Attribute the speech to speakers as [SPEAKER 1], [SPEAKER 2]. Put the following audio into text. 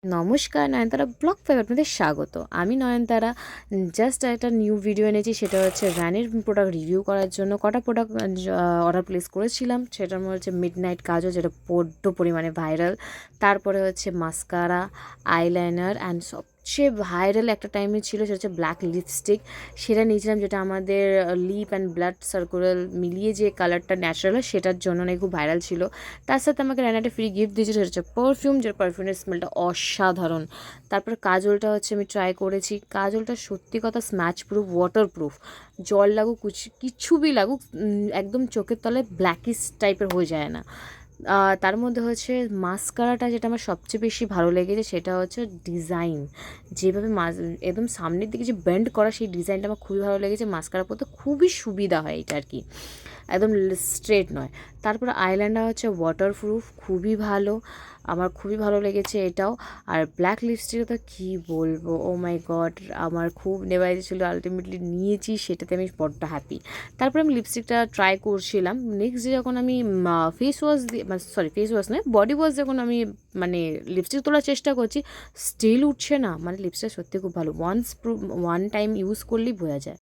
[SPEAKER 1] নমস্কার, নয়নতারা ব্লগ 5 আপনাদের স্বাগত। আমি নয়নতারা জাস্ট একটা নিউ ভিডিও এনেছি, সেটা হচ্ছে ভ্যানের প্রোডাক্ট রিভিউ করার জন্য। কটা প্রোডাক্ট অর্ডার প্লেস করেছিলাম, সেটার মধ্যে হচ্ছে মিডনাইট কাজল, যেটা বড্ড পরিমাণে ভাইরাল। তারপরে হচ্ছে মাস্কারা, আইলাইনার অ্যান্ড সবচেয়ে ভাইরাল একটা টাইমে ছিল সেটা হচ্ছে ব্ল্যাক লিপস্টিক। সেটা নিয়েছিলাম, যেটা আমাদের লিপ অ্যান্ড ব্লাড সার্কুলার মিলিয়ে যে কালারটা ন্যাচারাল হয় সেটার জন্য নাকি খুব ভাইরাল ছিল। তার সাথে আমাকে রানা একটা ফ্রি গিফট দিয়েছিল, সেটা হচ্ছে পারফিউম, যে পারফিউমের স্মেলটা অসাধারণ। তারপর কাজলটা হচ্ছে আমি ট্রাই করেছি। কাজলটা সত্যি কথা স্ম্যাচ প্রুফ, ওয়াটার প্রুফ, জল লাগুক কিছু বি লাগুক একদম চোখের তলায় ব্ল্যাকিশ টাইপের হয়ে যায় না। তার মধ্যে হচ্ছে মাস্কারাটা, যেটা আমার সবচেয়ে বেশি ভালো লেগেছে সেটা হচ্ছে ডিজাইন, যেভাবে একদম সামনের দিকে যে বেন্ড করা সেই ডিজাইনটা আমার খুবই ভালো লেগেছে। মাস্কারা পরতে খুবই সুবিধা হয় এটা আর কি, একদম স্ট্রেট নয়। তারপরে আইল্যান্ডার হচ্ছে ওয়াটারপ্রুফ, খুবই ভালো, আমার খুবই ভালো লেগেছে এটাও। আর ব্ল্যাক লিপস্টিকটা তো কী বলবো, ও মাই গড, আমার খুব নেওয়া ছিল, আলটিমেটলি নিয়েছি, সেটাতে আমি বড্ড হ্যাপি। তারপরে আমি লিপস্টিকটা ট্রাই করছিলাম। নেক্সট ডে যখন আমি ফেস ওয়াশ দিয়ে, ফেস ওয়াশ নয়, বডি ওয়াশ যখন আমি লিপস্টিক তোলার চেষ্টা করছি, স্টিল উঠছে না। লিপস্টিক সত্যি খুব ভালো, ওয়ান টাইম ইউজ করলেই বোঝা যায়।